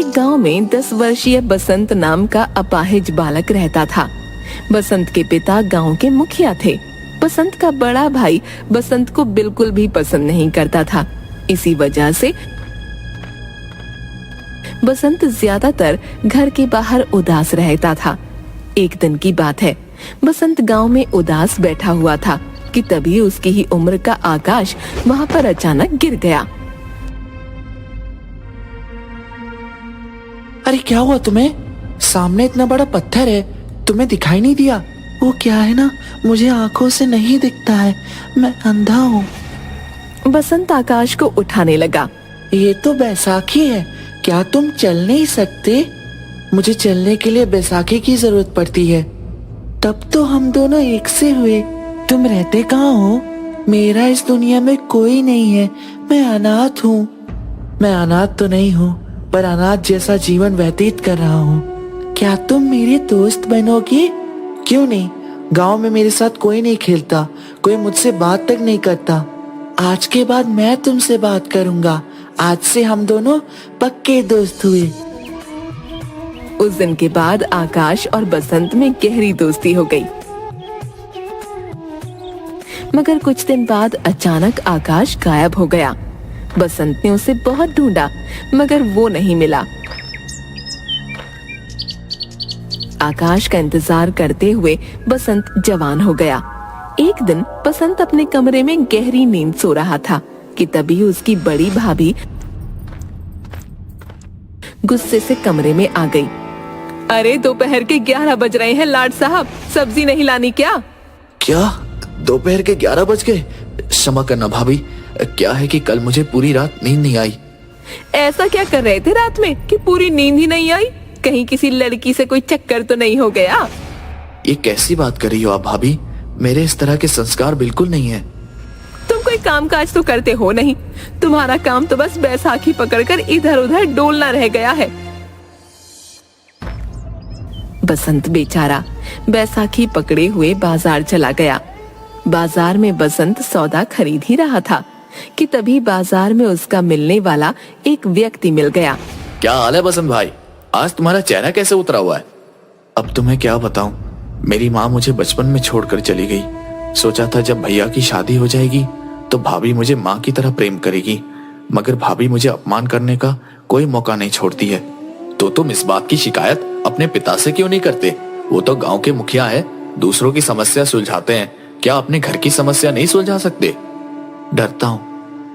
एक गांव में 10 वर्षीय बसंत नाम का अपाहिज बालक रहता था। बसंत के पिता गांव के मुखिया थे। बसंत का बड़ा भाई बसंत को बिल्कुल भी पसंद नहीं करता था। इसी वजह से बसंत ज्यादातर घर के बाहर उदास रहता था। एक दिन की बात है, बसंत गांव में उदास बैठा हुआ था कि तभी उसकी ही उम्र का आकाश वहां पर अचानक गिर गया। अरे क्या हुआ तुम्हें? सामने इतना बड़ा पत्थर है, तुम्हें दिखाई नहीं दिया? वो क्या है ना, मुझे आंखों से नहीं दिखता है, मैं अंधा हूँ। बसंत आकाश को उठाने लगा। ये तो बैसाखी है, क्या तुम चल नहीं सकते? मुझे चलने के लिए बैसाखी की जरूरत पड़ती है। तब तो हम दोनों एक से हुए। तुम रहते कहाँ हो? मेरा इस दुनिया में कोई नहीं है, मैं अनाथ हूँ। मैं अनाथ तो नहीं हूँ, पर अनाथ जैसा जीवन व्यतीत कर रहा हूँ। क्या तुम मेरे दोस्त बनोगी? क्यों नहीं, गांव में मेरे साथ कोई नहीं खेलता, कोई मुझसे बात तक नहीं करता। आज के बाद मैं तुमसे बात करूंगा। आज से हम दोनों पक्के दोस्त हुए। उस दिन के बाद आकाश और बसंत में गहरी दोस्ती हो गई। मगर कुछ दिन बाद अचानक आकाश गायब हो गया। बसंत ने उसे बहुत ढूंढा, मगर वो नहीं मिला। आकाश का इंतजार करते हुए बसंत जवान हो गया। एक दिन बसंत अपने कमरे में गहरी नींद सो रहा था कि तभी उसकी बड़ी भाभी गुस्से से कमरे में आ गई। अरे दोपहर के 11 बज रहे हैं लाड साहब, सब्जी नहीं लानी क्या? क्या दोपहर के 11 बज गए? क्षमा करना भाभी, क्या है कि कल मुझे पूरी रात नींद नहीं आई। ऐसा क्या कर रहे थे रात में कि पूरी नींद ही नहीं आई? कहीं किसी लड़की से कोई चक्कर तो नहीं हो गया? ये कैसी बात कर रही हो आप भाभी? मेरे इस तरह के संस्कार बिल्कुल नहीं है। तुम कोई काम काज तो करते हो नहीं, तुम्हारा काम तो बस बैसाखी पकड़कर इधर उधर डोलना रह गया है। बसंत बेचारा बैसाखी पकड़े हुए बाजार चला गया। बाजार में बसंत सौदा खरीद ही रहा था कि तभी बाजार में उसका मिलने वाला एक व्यक्ति मिल गया। क्या हाल है बसंत भाई? आज तुम्हारा चेहरा कैसे उतरा हुआ है? अब तुम्हें क्या बताऊं, मेरी माँ मुझे बचपन में छोड़कर चली गई। सोचा था जब भैया की शादी हो जाएगी तो भाभी मुझे माँ की तरह प्रेम करेगी, मगर भाभी मुझे अपमान करने का कोई मौका नहीं छोड़ती है। तो तुम इस बात की शिकायत अपने पिता से क्यों नहीं करते? वो तो गांव के मुखिया है, दूसरों की समस्या सुलझाते हैं, क्या अपने घर की समस्या नहीं सुलझा सकते? डरता हूँ,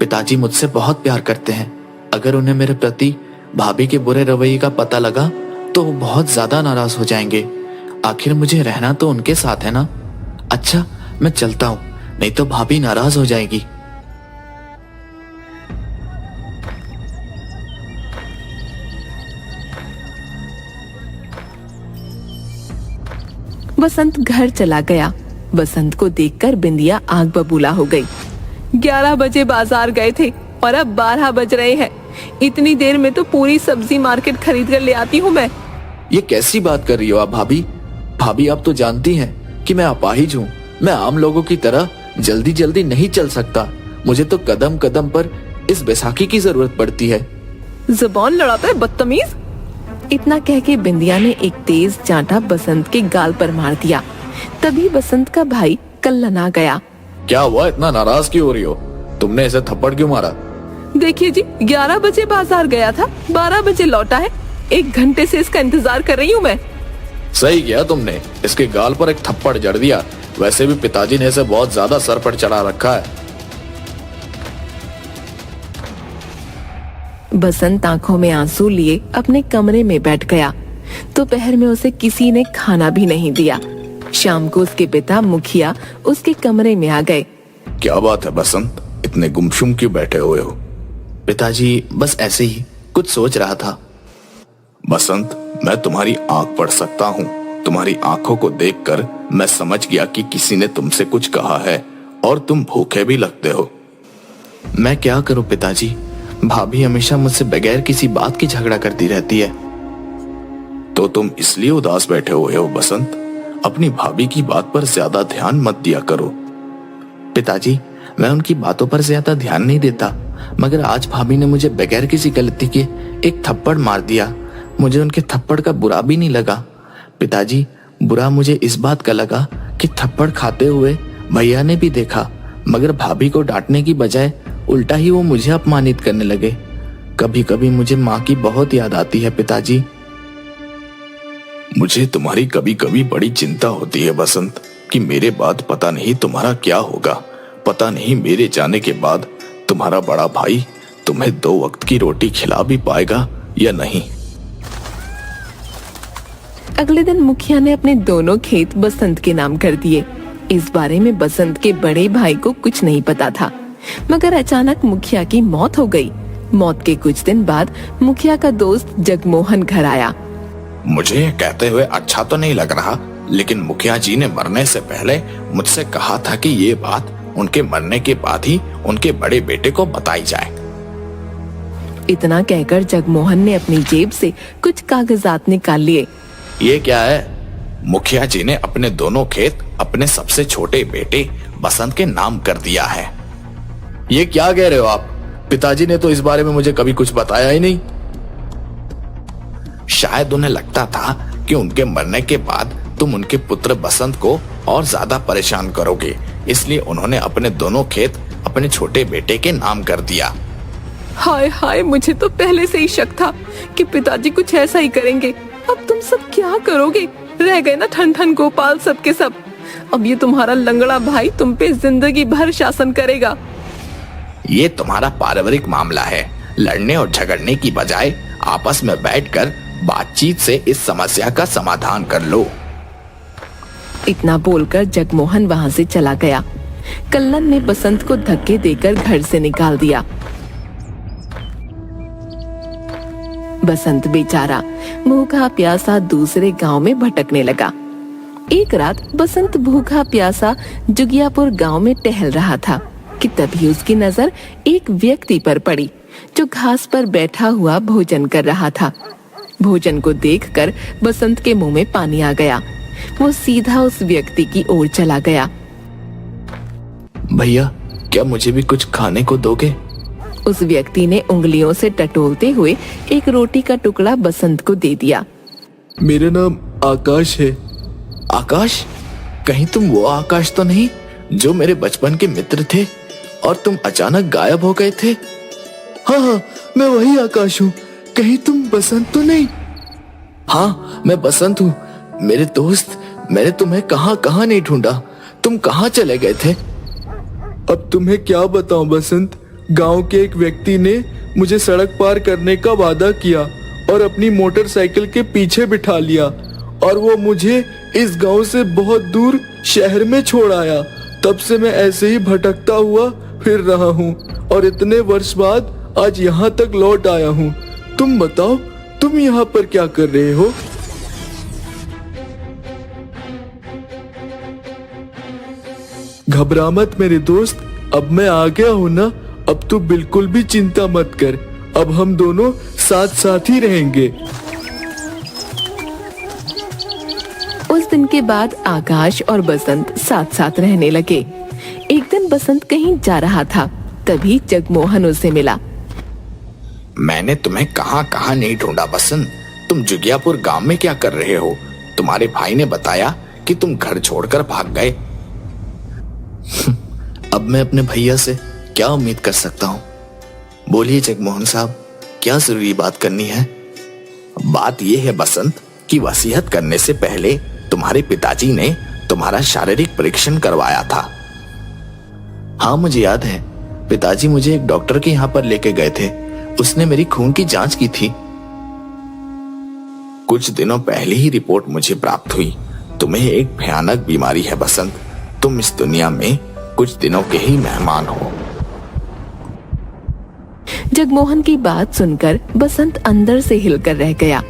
पिताजी मुझसे बहुत प्यार करते हैं। अगर उन्हें मेरे प्रति भाभी के बुरे रवैये का पता लगा तो वो बहुत ज्यादा नाराज हो जाएंगे। आखिर मुझे रहना तो उनके साथ है ना। अच्छा मैं चलता हूँ, नहीं तो भाभी नाराज हो जाएगी। बसंत घर चला गया। बसंत को देखकर बिंदिया आग बबूला हो गई। 11 बजे बाजार गए थे और अब 12 बज रहे हैं। इतनी देर में तो पूरी सब्जी मार्केट खरीद कर ले आती हूँ मैं। ये कैसी बात कर रही हो आप भाभी? भाभी आप तो जानती हैं कि मैं अपाहिज हूँ। मैं आम लोगों की तरह जल्दी जल्दी नहीं चल सकता। मुझे तो कदम कदम पर इस बैसाखी की जरूरत पड़ती है। जुबान लड़ाता है बदतमीज। इतना कह के बिंदिया ने एक तेज चांटा बसंत के गाल पर मार दिया। तभी बसंत का भाई कल्लना गया। क्या हुआ, इतना नाराज क्यों हो रही हो? तुमने ऐसे थप्पड़ क्यों मारा? देखिए जी, 11 बजे बाजार गया था, 12 बजे लौटा है। 1 घंटे से इसका इंतजार कर रही हूँ मैं। सही किया तुमने, इसके गाल पर एक थप्पड़ जड़ दिया। वैसे भी पिताजी ने इसे बहुत ज्यादा सर पर चढ़ा रखा है। बसंत आंखों में आंसू लिए अपने कमरे में बैठ गया। दोपहर में उसे किसी ने खाना भी नहीं दिया। शाम को उसके पिता मुखिया उसके कमरे में आ गए। क्या बात है बसंत, इतने गुमसुम क्यों बैठे हुए हो? पिताजी बस ऐसे ही कुछ सोच रहा था। बसंत, मैं तुम्हारी आंख पढ़ सकता हूँ। तुम्हारी आंखों को देखकर मैं समझ गया कि किसी ने तुमसे कुछ कहा है और तुम भूखे भी लगते हो। मैं क्या करूं पिताजी, भाभी हमेशा मुझसे बगैर किसी बात की झगड़ा करती रहती है। तो तुम इसलिए उदास बैठे हुए हो बसंत? अपनी भाभी की बात पर ज्यादा ध्यान मत दिया करो। पिताजी, मैं उनकी बातों पर ज्यादा ध्यान नहीं देता, मगर आज भाभी ने मुझे बगैर किसी गलती के एक थप्पड़ मार दिया मुझे उनके थप्पड़ का बुरा भी नहीं लगा। पिताजी, बुरा मुझे इस बात का लगा कि थप्पड़ खाते हुए भैया ने भी देखा, मगर भाभी को डांटने की बजाय उल्टा ही वो मुझे अपमानित करने लगे। कभी कभी मुझे माँ की बहुत याद आती है पिताजी। मुझे तुम्हारी कभी कभी बड़ी चिंता होती है बसंत, कि मेरे बाद पता नहीं तुम्हारा क्या होगा। पता नहीं मेरे जाने के बाद तुम्हारा बड़ा भाई तुम्हें 2 वक्त की रोटी खिला भी पाएगा या नहीं। अगले दिन मुखिया ने अपने दोनों खेत बसंत के नाम कर दिए। इस बारे में बसंत के बड़े भाई को कुछ नहीं पता था, मगर अचानक मुखिया की मौत हो गई। मौत के कुछ दिन बाद मुखिया का दोस्त जगमोहन घर आया। मुझे ये कहते हुए अच्छा तो नहीं लग रहा, लेकिन मुखिया जी ने मरने से पहले मुझसे कहा था कि ये बात उनके मरने के बाद ही उनके बड़े बेटे को बताई जाए। इतना कहकर जगमोहन ने अपनी जेब से कुछ कागजात निकाल लिए। ये क्या है? मुखिया जी ने अपने दोनों खेत अपने सबसे छोटे बेटे बसंत के नाम कर दिया है। ये क्या कह रहे हो आप? पिताजी ने तो इस बारे में मुझे कभी कुछ बताया ही नहीं। शायद उन्हें लगता था कि उनके मरने के बाद तुम उनके पुत्र बसंत को और ज्यादा परेशान करोगे, इसलिए उन्होंने अपने दोनों खेत अपने छोटे बेटे के नाम कर दिया। हाय हाय, मुझे तो पहले से ही शक था कि पिताजी कुछ ऐसा ही करेंगे। अब तुम सब क्या करोगे? रह गए ना ठन ठन गोपाल सब के सब। अब ये तुम्हारा लंगड़ा भाई तुम पे जिंदगी भर शासन करेगा। ये तुम्हारा पारिवारिक मामला है। लड़ने और झगड़ने की बजाय आपस में बैठकर बातचीत से इस समस्या का समाधान कर लो। इतना बोलकर जगमोहन वहां से चला गया। कल्लन ने बसंत को धक्के देकर घर से निकाल दिया। बसंत बेचारा भूखा प्यासा दूसरे गांव में भटकने लगा। एक रात बसंत भूखा प्यासा जुगियापुर गांव में टहल रहा था कि तभी उसकी नजर एक व्यक्ति पर पड़ी जो घास पर बैठा हुआ भोजन कर रहा था। भोजन को देखकर बसंत के मुंह में पानी आ गया। वो सीधा उस व्यक्ति की ओर चला गया। भैया, क्या मुझे भी कुछ खाने को दोगे? उस व्यक्ति ने उंगलियों से टटोलते हुए एक रोटी का टुकड़ा बसंत को दे दिया। मेरा नाम आकाश है। आकाश? कहीं तुम वो आकाश तो नहीं जो मेरे बचपन के मित्र थे और तुम अचानक गायब हो गए थे? हाँ, मैं वही आकाश हूँ। कहीं तुम बसंत तो नहीं? हाँ, मैं बसंत हूँ। मेरे दोस्त, मैंने तुम्हें कहाँ कहाँ नहीं ढूंढा। तुम कहाँ चले गए थे? अब तुम्हें क्या बताऊं बसंत, गांव के एक व्यक्ति ने मुझे सड़क पार करने का वादा किया और अपनी मोटरसाइकिल के पीछे बिठा लिया और वो मुझे इस गांव से बहुत दूर शहर में छोड़ आया। तब से मैं ऐसे ही भटकता हुआ फिर रहा हूँ और इतने वर्ष बाद आज यहाँ तक लौट आया हूँ। तुम बताओ, तुम यहाँ पर क्या कर रहे हो? घबरा मत मेरे दोस्त, अब मैं आ गया हूँ ना। अब तू बिल्कुल भी चिंता मत कर। अब हम दोनों साथ साथ ही रहेंगे। उस दिन के बाद आकाश और बसंत साथ साथ रहने लगे। एक दिन बसंत कहीं जा रहा था, तभी जगमोहन उसे मिला। मैंने तुम्हें कहाँ कहाँ नहीं ढूंढा बसंत। तुम जुगियापुर गांव में क्या कर रहे हो? तुम्हारे भाई ने बताया कि तुम घर छोड़कर भाग गए। अब मैं अपने भैया से क्या उम्मीद कर सकता हूँ? बोलिए जगमोहन साहब, क्या जरूरी बात करनी है? बात यह है बसंत कि वसीयत करने से पहले तुम्हारे पिताजी ने तुम्हारा शारीरिक परीक्षण करवाया था। हाँ, मुझे याद है। पिताजी मुझे एक डॉक्टर के यहाँ पर लेके गए थे। उसने मेरी खून की जांच की थी। कुछ दिनों पहले ही रिपोर्ट मुझे प्राप्त हुई। तुम्हें एक भयानक बीमारी है बसंत। तुम इस दुनिया में कुछ दिनों के ही मेहमान हो। जगमोहन की बात सुनकर बसंत अंदर से हिलकर रह गया।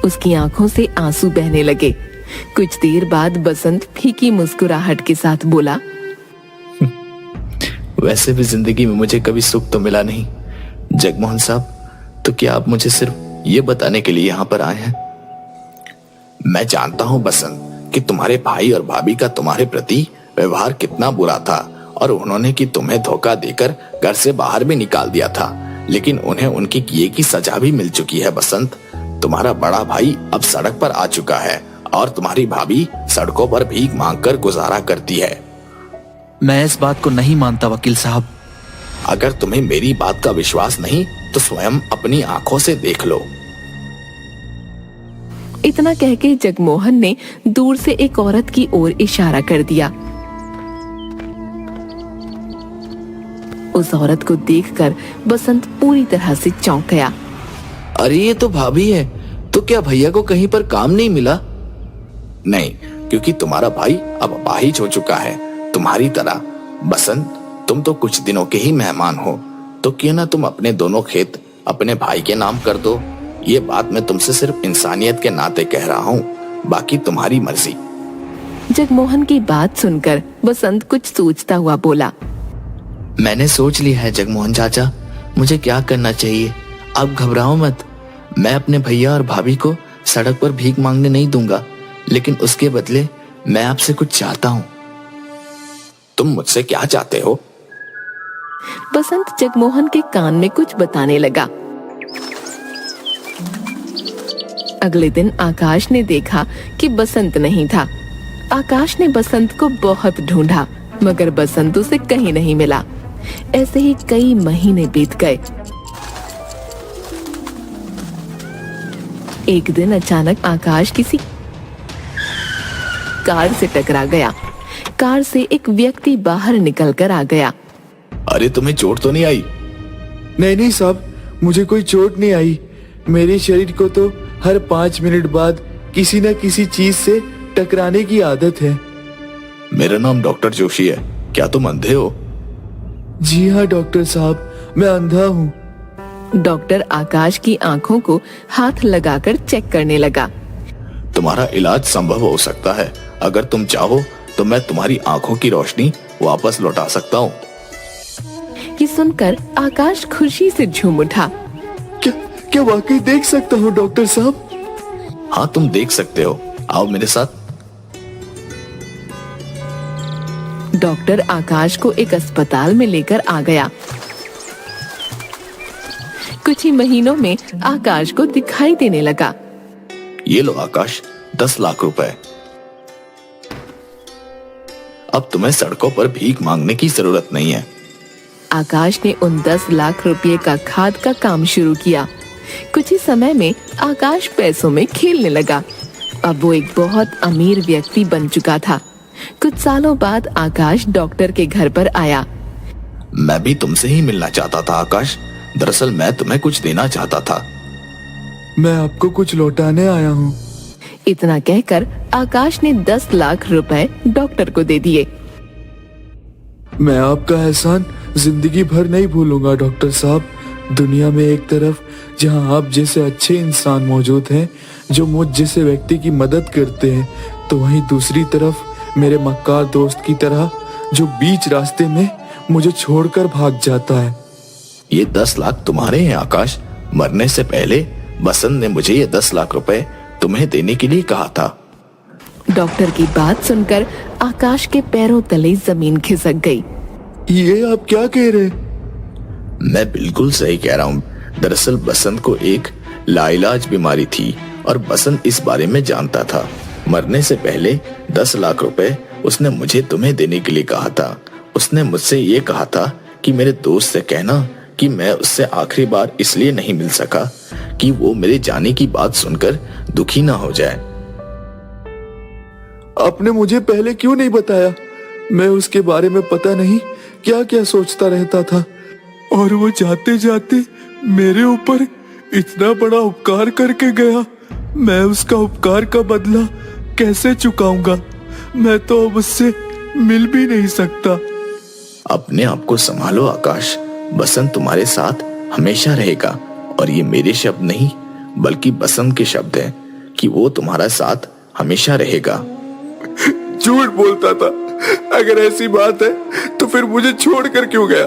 उसकी आंखों से आंसू बहने लगे। कुछ देर बाद बसंत फीकी मुस्कुराहट के साथ बोला, वैसे भी जिंदगी में मुझे कभी सुख तो मिला नहीं। जगमोहन साहब, तो क्या आप मुझे सिर्फ ये बताने के लिए यहाँ पर आए हैं? मैं जानता हूँ बसंत कि तुम्हारे भाई और भाभी का तुम्हारे प्रति व्यवहार कितना बुरा था और उन्होंने कि तुम्हें धोखा देकर घर से बाहर भी निकाल दिया था, लेकिन उन्हें उनके किए की सजा भी मिल चुकी है बसंत। तुम्हारा बड़ा भाई अब सड़क पर आ चुका है और तुम्हारी भाभी सड़कों पर भीख मांगकर गुजारा करती है। मैं इस बात को नहीं मानता वकील साहब। अगर तुम्हें मेरी बात का विश्वास नहीं तो स्वयं अपनी आंखों से देख लो। इतना कह के जगमोहन ने दूर से एक औरत की ओर इशारा कर दिया। उस औरत को देखकर बसंत पूरी तरह से चौंक गया। अरे ये तो भाभी है, तो क्या भैया को कहीं पर काम नहीं मिला? नहीं, क्योंकि तुम्हारा भाई अब अपाहिज हो चुका है तुम्हारी तरह। बसंत, तुम तो कुछ दिनों के ही मेहमान हो, तो क्यों ना तुम अपने दोनों खेत अपने भाई के नाम कर दो। ये बात मैं तुमसे सिर्फ इंसानियत के नाते कह रहा हूँ, बाकी तुम्हारी मर्जी। जगमोहन की बात सुनकर बसंत कुछ सोचता हुआ बोला। मैंने सोच लिया है जगमोहन चाचा, मुझे क्या करना चाहिए। आप घबराओ मत। मैं अपने भैया और भाभी को सड़क पर भीख मांगने नहीं दूंगा, लेकिन उसके बदले मैं आपसे कुछ चाहता हूँ। तुम मुझसे क्या चाहते हो? बसंत जगमोहन के कान में कुछ बताने लगा। अगले दिन आकाश ने देखा कि बसंत नहीं था। आकाश ने बसंत को बहुत ढूंढा, मगर बसंत उसे कहीं नहीं मिला। ऐसे ही कई महीने बीत गए। एक दिन अचानक आकाश किसी कार से टकरा गया। कार से एक व्यक्ति बाहर निकलकर आ गया। अरे तुम्हें चोट तो नहीं आई? नहीं साहब, मुझे कोई चोट नहीं आई। मेरे शरीर को तो हर 5 मिनट बाद किसी न किसी चीज से टकराने की आदत है। मेरा नाम डॉक्टर जोशी है। क्या तुम अंधे हो? जी हाँ डॉक्टर साहब, मैं अंधा हूँ। डॉक्टर आकाश की आंखों को हाथ लगाकर चेक करने लगा। तुम्हारा इलाज संभव हो सकता है। अगर तुम चाहो तो मैं तुम्हारी आंखों की रोशनी वापस लौटा सकता हूँ। ये सुनकर आकाश खुशी से झूम उठा। क्या वाकई देख सकता हूँ डॉक्टर साहब? हाँ, तुम देख सकते हो। आओ मेरे साथ। डॉक्टर आकाश को एक अस्पताल में लेकर आ गया। कुछ ही महीनों में आकाश को दिखाई देने लगा। ये लो आकाश, 10 लाख रुपए। अब तुम्हें सड़कों पर भीख मांगने की जरूरत नहीं है। आकाश ने उन 10 लाख रुपए का खाद का काम शुरू किया। कुछ ही समय में आकाश पैसों में खेलने लगा। अब वो एक बहुत अमीर व्यक्ति बन चुका था। कुछ सालों बाद आकाश डॉक्टर के घर पर आया। मैं भी तुमसे ही मिलना चाहता था आकाश। दरअसल मैं तुम्हें कुछ देना चाहता था। मैं आपको कुछ लौटाने आया हूँ। इतना कहकर आकाश ने 10 लाख रुपए डॉक्टर को दे दिए। मैं आपका एहसान जिंदगी भर नहीं भूलूंगा डॉक्टर साहब। दुनिया में एक तरफ जहां आप जैसे अच्छे इंसान मौजूद हैं जो मुझ जैसे व्यक्ति की मदद करते हैं, तो वहीं दूसरी तरफ मेरे मक्कार दोस्त की तरह जो बीच रास्ते में मुझे छोड़कर भाग जाता है। ये 10 लाख तुम्हारे हैं आकाश। मरने से पहले बसंत ने मुझे ये 10 लाख रुपए तुम्हें देने के लिए कहा था। डॉक्टर की बात सुनकर आकाश के पैरों तले जमीन खिसक गई। ये आप क्या कह रहे? मैं बिल्कुल सही कह रहा हूँ। दरअसल बसंत को एक लाइलाज बीमारी थी और बसंत इस बारे में जानता था। मरने से पहले 10 लाख रुपए उसने मुझे तुम्हें देने के लिए कहा था। उसने मुझसे ये कहा था कि मेरे दोस्त से कहना कि मैं उससे आखिरी बार इसलिए नहीं मिल सका कि वो मेरे जाने की बात सुनकर दुखी ना हो जाए। आपने मुझे पहले क्यों नहीं बताया? मैं उसके बारे में पता नहीं क्या क्या सोचता रहता था, और वो जाते जाते मेरे ऊपर इतना बड़ा उपकार करके गया। मैं उसका उपकार का बदला कैसे चुकाऊंगा? मैं तो अब उससे मिल भी नहीं सकता। अपने आप को संभालो आकाश। बसंत तुम्हारे साथ हमेशा रहेगा, और ये मेरे शब्द नहीं बल्कि बसंत के शब्द हैं कि वो तुम्हारा साथ हमेशा रहेगा। झूठ बोलता था। अगर ऐसी बात है तो फिर मुझे छोड़कर क्यों गया?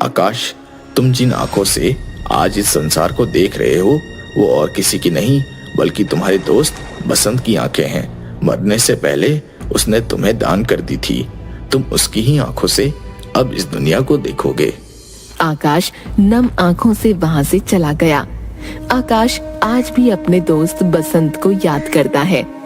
आकाश, तुम जिन आंखों से आज इस संसार को देख रहे हो वो और किसी की नहीं बल्कि तुम्हारे दोस्त बसंत की आंखें हैं। मरने से पहले उसने तुम्हें दान कर दी थी। तुम उसकी ही आंखों से अब इस दुनिया को देखोगे। आकाश नम आंखों से वहां से चला गया। आकाश आज भी अपने दोस्त बसंत को याद करता है।